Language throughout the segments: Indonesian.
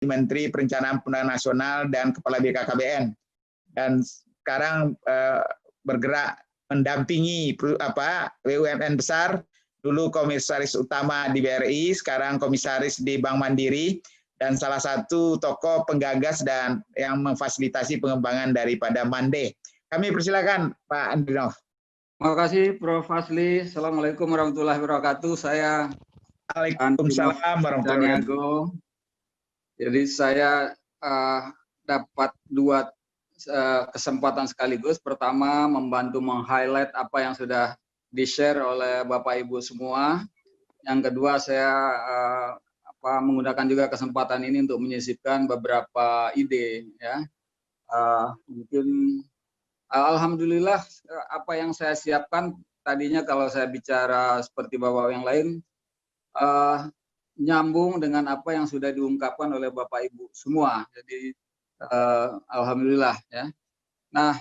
Menteri Perencanaan Pembangunan Nasional dan Kepala BKKBN. Dan sekarang bergerak mendampingi BUMN besar, dulu komisaris utama di BRI, sekarang komisaris di Bank Mandiri, dan salah satu tokoh penggagas dan yang memfasilitasi pengembangan daripada Mande. Kami persilakan Pak Andrinov. Terima kasih Prof. Fazli. Assalamualaikum warahmatullahi wabarakatuh. Saya Waalaikumsalam warahmatullahi wabarakatuh. Jadi saya dapat dua kesempatan sekaligus. Pertama, membantu meng-highlight apa yang sudah di-share oleh Bapak Ibu semua. Yang kedua, saya menggunakan juga kesempatan ini untuk menyisipkan beberapa ide. Ya. Mungkin alhamdulillah apa yang saya siapkan tadinya kalau saya bicara seperti Bapak yang lain, nyambung dengan apa yang sudah diungkapkan oleh Bapak Ibu semua. Jadi alhamdulillah ya. Nah,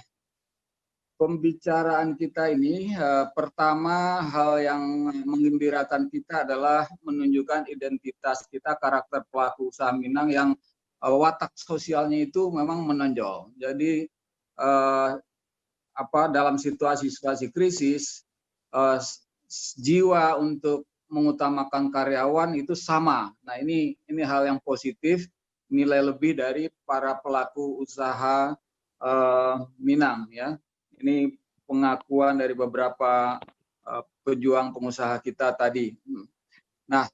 pembicaraan kita ini pertama hal yang menggembirakan kita adalah menunjukkan identitas kita, karakter pelaku usaha Minang yang watak sosialnya itu memang menonjol. Jadi dalam situasi krisis jiwa untuk mengutamakan karyawan itu sama. Nah, ini hal yang positif, nilai lebih dari para pelaku usaha Minang ya. Ini pengakuan dari beberapa pejuang pengusaha kita tadi. Nah,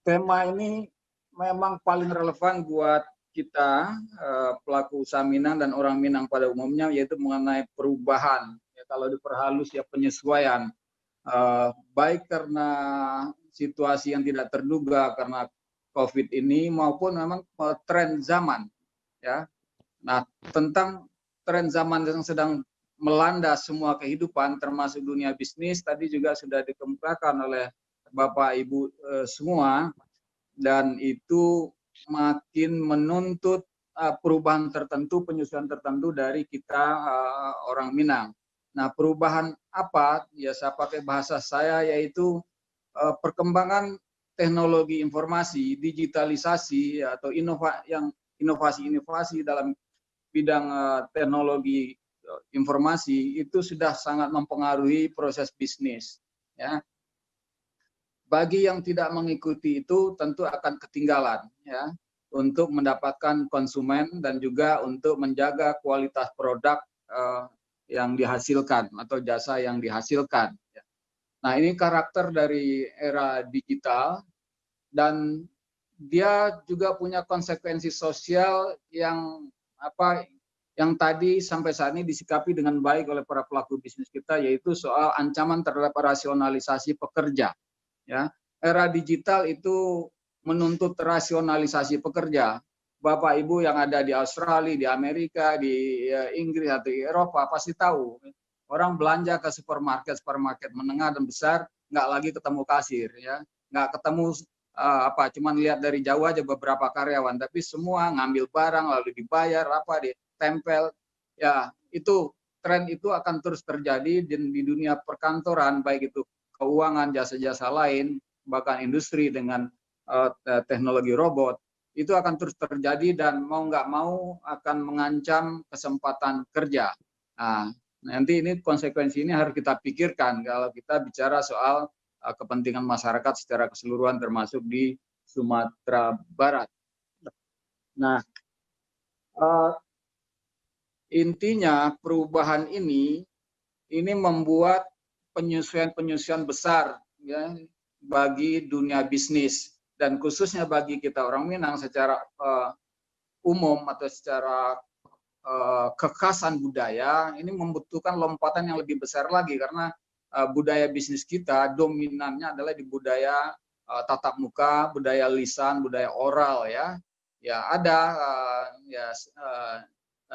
tema ini memang paling relevan buat kita pelaku usaha Minang dan orang Minang pada umumnya, yaitu mengenai perubahan. Ya, kalau diperhalus ya penyesuaian. Baik karena situasi yang tidak terduga karena COVID ini maupun memang tren zaman ya. Nah, tentang tren zaman yang sedang melanda semua kehidupan termasuk dunia bisnis tadi juga sudah dikemukakan oleh Bapak Ibu semua, dan itu makin menuntut perubahan tertentu, penyesuaian tertentu dari kita orang Minang. Nah, perubahan apa? Ya, saya pakai bahasa saya, yaitu perkembangan teknologi informasi, digitalisasi atau inovasi-inovasi dalam bidang teknologi informasi itu sudah sangat mempengaruhi proses bisnis. Ya. Bagi yang tidak mengikuti itu tentu akan ketinggalan, ya, untuk mendapatkan konsumen dan juga untuk menjaga kualitas produk yang dihasilkan atau jasa yang dihasilkan. Nah, ini karakter dari era digital dan dia juga punya konsekuensi sosial yang tadi sampai saat ini disikapi dengan baik oleh para pelaku bisnis kita, yaitu soal ancaman terhadap rasionalisasi pekerja. Ya, era digital itu menuntut rasionalisasi pekerja. Bapak Ibu yang ada di Australia, di Amerika, di Inggris atau di Eropa pasti tahu, orang belanja ke supermarket menengah dan besar nggak lagi ketemu kasir, ya, nggak ketemu cuman lihat dari jauh aja beberapa karyawan, tapi semua ngambil barang lalu dibayar ditempel, ya, itu tren itu akan terus terjadi di dunia perkantoran, baik itu keuangan, jasa-jasa lain, bahkan industri dengan teknologi robot. Itu akan terus terjadi dan mau nggak mau akan mengancam kesempatan kerja. Nah, nanti ini konsekuensi ini harus kita pikirkan kalau kita bicara soal kepentingan masyarakat secara keseluruhan termasuk di Sumatera Barat. Nah, intinya perubahan ini membuat penyesuaian besar ya bagi dunia bisnis. Dan khususnya bagi kita orang Minang secara umum atau secara kekhasan budaya, ini membutuhkan lompatan yang lebih besar lagi karena budaya bisnis kita dominannya adalah di budaya tatap muka, budaya lisan, budaya oral ya. Ya ada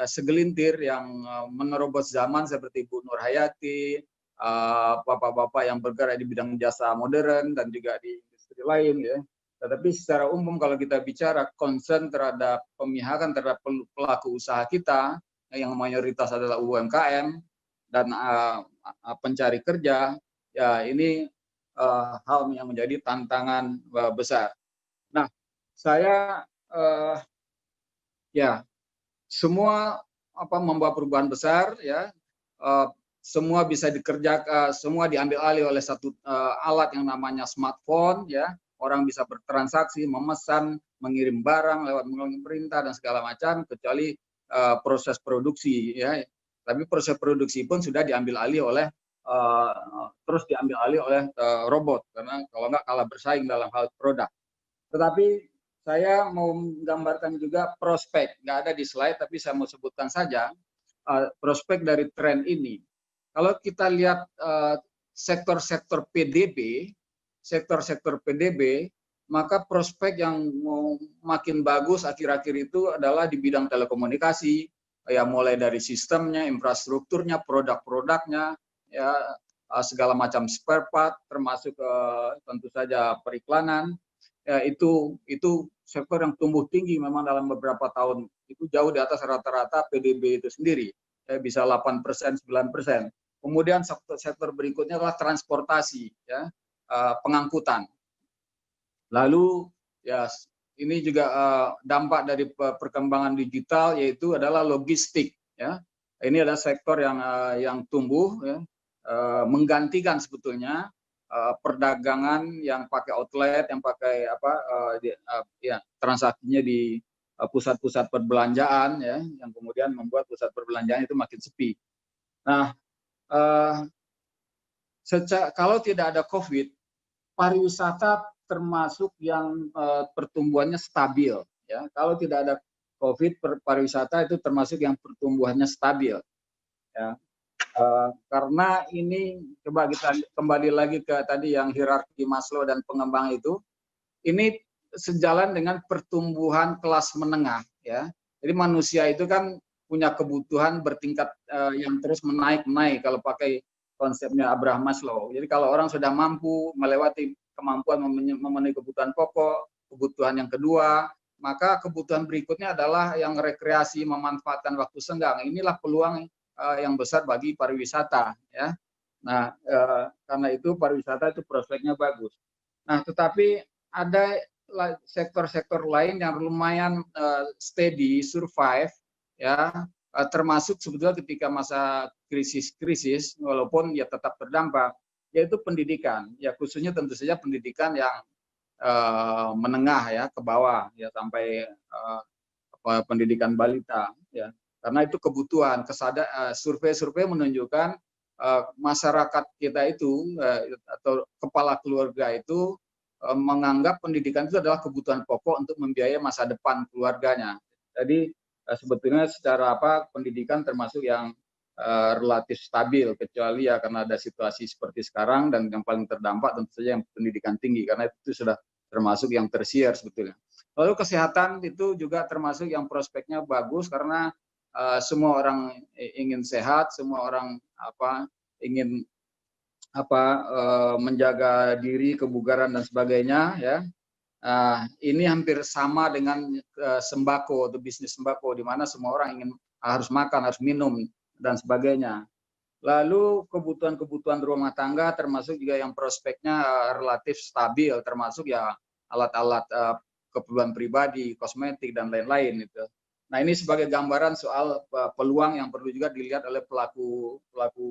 segelintir yang menerobos zaman seperti Bu Nur Hayati, bapak-bapak yang bergerak di bidang jasa modern dan juga di industri lain ya. Tetapi secara umum kalau kita bicara concern terhadap pemihakan terhadap pelaku usaha kita yang mayoritas adalah UMKM dan pencari kerja, ya ini hal yang menjadi tantangan besar. Nah, saya ya semua membawa perubahan besar, ya. Semua bisa dikerjakan, semua diambil alih oleh satu alat yang namanya smartphone, ya. Orang bisa bertransaksi, memesan, mengirim barang lewat mengirim perintah dan segala macam, kecuali proses produksi, ya. Tapi proses produksi pun sudah diambil alih oleh terus diambil alih oleh robot, karena kalau nggak kalah bersaing dalam hal produk. Tetapi saya mau menggambarkan juga prospek, nggak ada di slide, tapi saya mau sebutkan saja prospek dari tren ini. Kalau kita lihat sektor-sektor PDB, maka prospek yang makin bagus akhir-akhir itu adalah di bidang telekomunikasi, ya mulai dari sistemnya, infrastrukturnya, produk-produknya, ya segala macam spare part, termasuk tentu saja periklanan. Ya, itu sektor yang tumbuh tinggi memang dalam beberapa tahun, itu jauh di atas rata-rata PDB itu sendiri, ya, bisa 8%, 9%. Kemudian sektor berikutnya adalah transportasi, ya, pengangkutan. Lalu ya ini juga dampak dari perkembangan digital, yaitu adalah logistik, ya. Ini adalah sektor yang tumbuh, ya, menggantikan sebetulnya perdagangan yang pakai outlet, yang pakai ya, transaksinya di pusat-pusat perbelanjaan, ya, yang kemudian membuat pusat perbelanjaan itu makin sepi. Nah, kalau tidak ada COVID, pariwisata termasuk yang pertumbuhannya stabil, ya. Kalau tidak ada COVID, pariwisata itu termasuk yang pertumbuhannya stabil, ya. Karena ini, coba kita kembali lagi ke tadi yang hierarki Maslow dan pengembang itu, ini sejalan dengan pertumbuhan kelas menengah, ya. Jadi manusia itu kan punya kebutuhan bertingkat yang terus menaik kalau pakai konsepnya Abraham Maslow. Jadi kalau orang sudah mampu melewati kemampuan memenuhi kebutuhan pokok, kebutuhan yang kedua, maka kebutuhan berikutnya adalah yang rekreasi, memanfaatkan waktu senggang. Inilah peluang yang besar bagi pariwisata, ya. Nah, karena itu pariwisata itu prospeknya bagus. Nah, tetapi ada sektor-sektor lain yang lumayan steady, survive, ya, termasuk sebetulnya ketika masa krisis, walaupun ya tetap berdampak, yaitu pendidikan, ya, khususnya tentu saja pendidikan yang menengah, ya, ke bawah, ya, sampai pendidikan balita, ya. Karena itu kebutuhan, survei-survei menunjukkan masyarakat kita itu atau kepala keluarga itu menganggap pendidikan itu adalah kebutuhan pokok untuk membiayai masa depan keluarganya. Jadi sebetulnya secara pendidikan termasuk yang relatif stabil, kecuali ya karena ada situasi seperti sekarang, dan yang paling terdampak tentu saja yang pendidikan tinggi, karena itu sudah termasuk yang tersier sebetulnya. Lalu kesehatan itu juga termasuk yang prospeknya bagus, karena semua orang ingin sehat, semua orang ingin menjaga diri, kebugaran dan sebagainya, ya. Ini hampir sama dengan sembako atau bisnis sembako, di mana semua orang harus makan, harus minum dan sebagainya. Lalu kebutuhan rumah tangga termasuk juga yang prospeknya relatif stabil, termasuk ya alat-alat keperluan pribadi, kosmetik dan lain-lain itu. Nah, ini sebagai gambaran soal peluang yang perlu juga dilihat oleh pelaku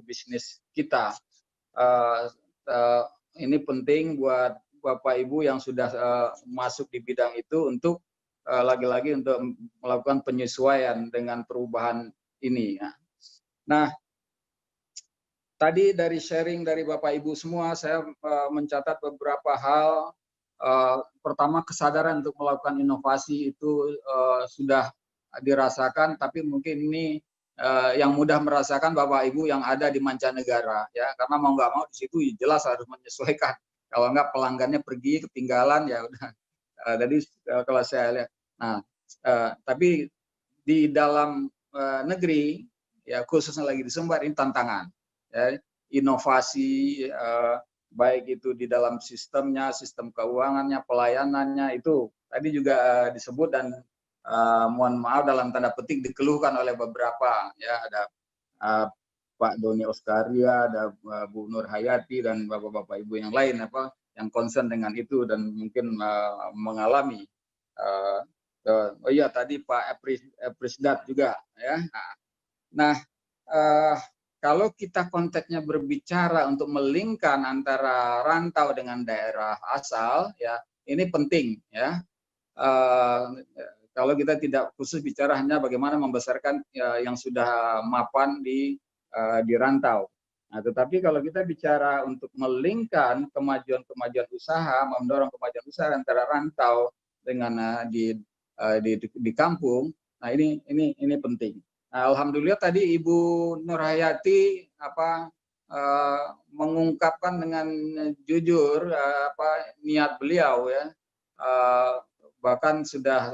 bisnis kita. Ini penting buat Bapak Ibu yang sudah masuk di bidang itu untuk lagi-lagi untuk melakukan penyesuaian dengan perubahan ini. Nah, tadi dari sharing dari Bapak Ibu semua, saya mencatat beberapa hal. Pertama, kesadaran untuk melakukan inovasi itu sudah dirasakan, tapi mungkin ini yang mudah merasakan Bapak Ibu yang ada di mancanegara, ya, karena mau nggak mau di situ jelas harus menyesuaikan. Kalau nggak pelanggannya pergi, ketinggalan, ya udah. Jadi kalau saya lihat, nah, tapi di dalam negeri, ya khususnya lagi di Sumbar, ini tantangan, ya, inovasi, baik itu di dalam sistemnya, sistem keuangannya, pelayanannya, itu tadi juga disebut dan mohon maaf dalam tanda petik dikeluhkan oleh beberapa, ya, ada Pak Doni Oskaria, ada Bu Nur Hayati dan bapak-bapak ibu yang lain yang concern dengan itu dan mungkin mengalami Oh iya, tadi Pak Eprisdat juga ya. Nah, kalau kita konteksnya berbicara untuk melingkan antara rantau dengan daerah asal, ya ini penting ya. Kalau kita tidak khusus bicara hanya bagaimana membesarkan yang sudah mapan di rantau. Nah, tetapi kalau kita bicara untuk melingkan kemajuan usaha, mendorong kemajuan usaha antara rantau dengan di kampung, nah ini penting. Nah, alhamdulillah tadi Ibu Nurhayati mengungkapkan dengan jujur niat beliau ya, bahkan sudah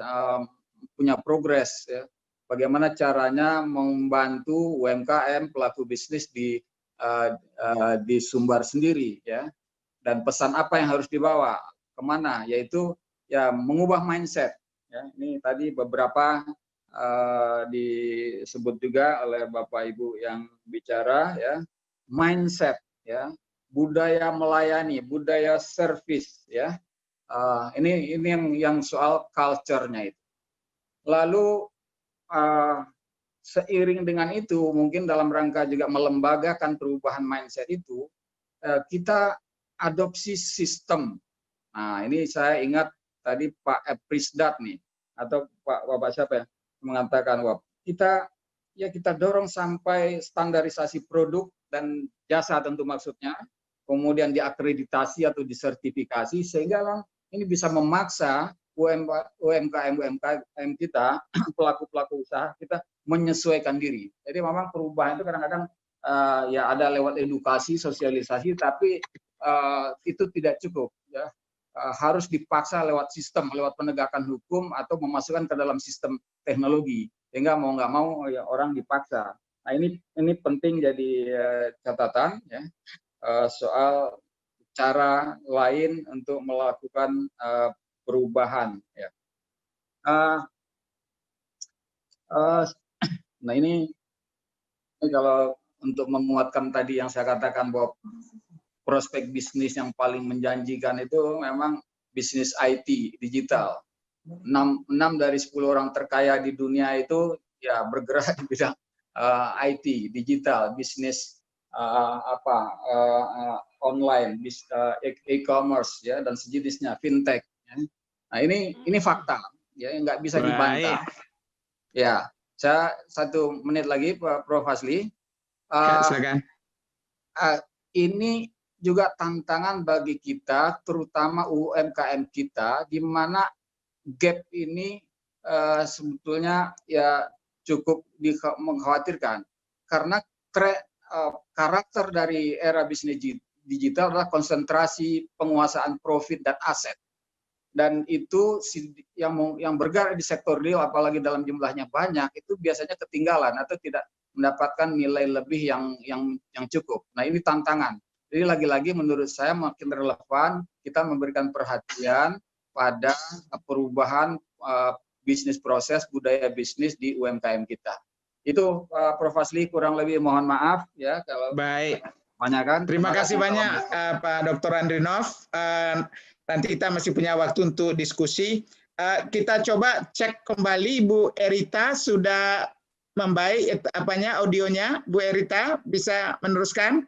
punya progres ya, bagaimana caranya membantu UMKM pelaku bisnis di Sumbar sendiri ya, dan pesan apa yang harus dibawa kemana, yaitu ya mengubah mindset ya. Ini tadi beberapa disebut juga oleh Bapak Ibu yang bicara ya, mindset ya, budaya melayani, budaya service ya. Ini yang soal culture-nya itu. Lalu seiring dengan itu, mungkin dalam rangka juga melembagakan perubahan mindset itu, kita adopsi sistem. Nah, ini saya ingat tadi Pak Eprisdat nih, atau Bapak siapa ya, mengatakan bahwa kita dorong sampai standarisasi produk dan jasa tentu maksudnya, kemudian diakreditasi atau disertifikasi, sehingga ini bisa memaksa UMKM kita, pelaku-pelaku usaha kita menyesuaikan diri. Jadi memang perubahan itu kadang-kadang ya ada lewat edukasi, sosialisasi, tapi itu tidak cukup. Ya. Harus dipaksa lewat sistem, lewat penegakan hukum atau memasukkan ke dalam sistem teknologi, sehingga mau nggak mau ya orang dipaksa. Nah ini penting jadi catatan ya, soal cara lain untuk melakukan perubahan ya. Nah ini kalau untuk menguatkan tadi yang saya katakan bahwa prospek bisnis yang paling menjanjikan itu memang bisnis IT digital. 6 dari 10 orang terkaya di dunia itu ya bergerak di bidang IT digital, bisnis online, e-commerce ya, dan sejenisnya, fintech ya. Nah ini fakta ya, nggak bisa dibantah. Ya, saya 1 menit lagi Prof. Hasli. Silakan. Ini juga tantangan bagi kita, terutama UMKM kita, di mana gap ini sebetulnya ya cukup mengkhawatirkan, karena karakter dari era bisnis digital adalah konsentrasi penguasaan profit dan aset, dan itu yang bergerak di sektor real, apalagi dalam jumlahnya banyak, itu biasanya ketinggalan atau tidak mendapatkan nilai lebih yang cukup. Nah ini tantangan. Jadi lagi-lagi menurut saya makin relevan kita memberikan perhatian pada perubahan bisnis proses, budaya bisnis di UMKM kita. Itu Prof. Hasli, kurang lebih mohon maaf ya kalau baik. Banyakan. Terima kasih banyak Pak Dr. Andrinov. Nanti kita masih punya waktu untuk diskusi. Kita coba cek kembali Bu Erita, sudah membaik audionya. Bu Erita bisa meneruskan?